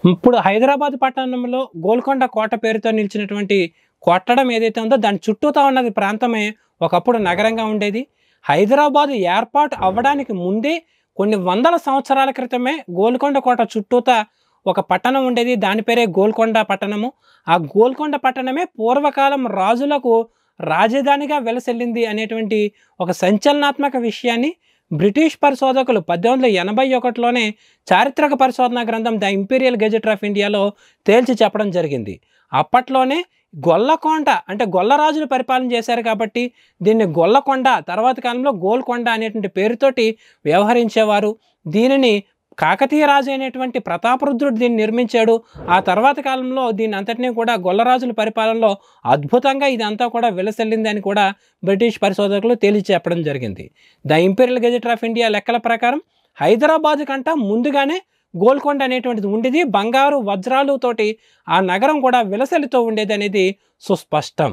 ఇప్పుడు హైదరాబాద్ పట్టణంలో గోల్కొండ కోట పేరుతో నిలిచినటువంటి కొట్టడం ఏదైతే ఉందో దాని చుట్టూతా ఉన్నది ప్రాంతమే ఒకప్పుడు నగరంగా ఉండేది. హైదరాబాద్ ఏర్పాటు అవ్వడానికి ముందే కొన్ని వందల సంవత్సరాల క్రితమే గోల్కొండ కోట చుట్టూతా ఒక పట్టణం ఉండేది. దాని పేరే గోల్కొండ పట్టణము. ఆ గోల్కొండ పట్టణమే పూర్వకాలం రాజులకు రాజధానిగా వెలసిల్లింది అనేటువంటి ఒక సంచలనాత్మక విషయాన్ని బ్రిటిష్ పరిశోధకులు 1881లోనే చారిత్రక పరిశోధనా గ్రంథం ద ఇంపీరియల్ గెజెట్ ఆఫ్ ఇండియాలో తేల్చి చెప్పడం జరిగింది. అప్పట్లోనే గొల్లకొండ అంటే గొల్లరాజులు పరిపాలన చేశారు కాబట్టి దీన్ని గొల్లకొండ, తర్వాత కాలంలో గోల్కొండ అనేటువంటి పేరుతోటి వ్యవహరించేవారు. దీనిని కాకతీయ రాజు అయినటువంటి ప్రతాపరుద్రుడు దీన్ని నిర్మించాడు. ఆ తర్వాత కాలంలో దీన్ని అంతటినీ కూడా గొల్లరాజుల పరిపాలనలో అద్భుతంగా ఇదంతా కూడా విలసిల్లింది అని కూడా బ్రిటిష్ పరిశోధకులు తేల్చి చెప్పడం జరిగింది. The imperial gazette of India లెక్కల ప్రకారం హైదరాబాద్ కంట ముందుగానే గోల్కొండ అనేటువంటిది ఉండేది. బంగారు వజ్రాలు తోటి ఆ నగరం కూడా విలసిల్లుతూ ఉండేది అనేది సుస్పష్టం.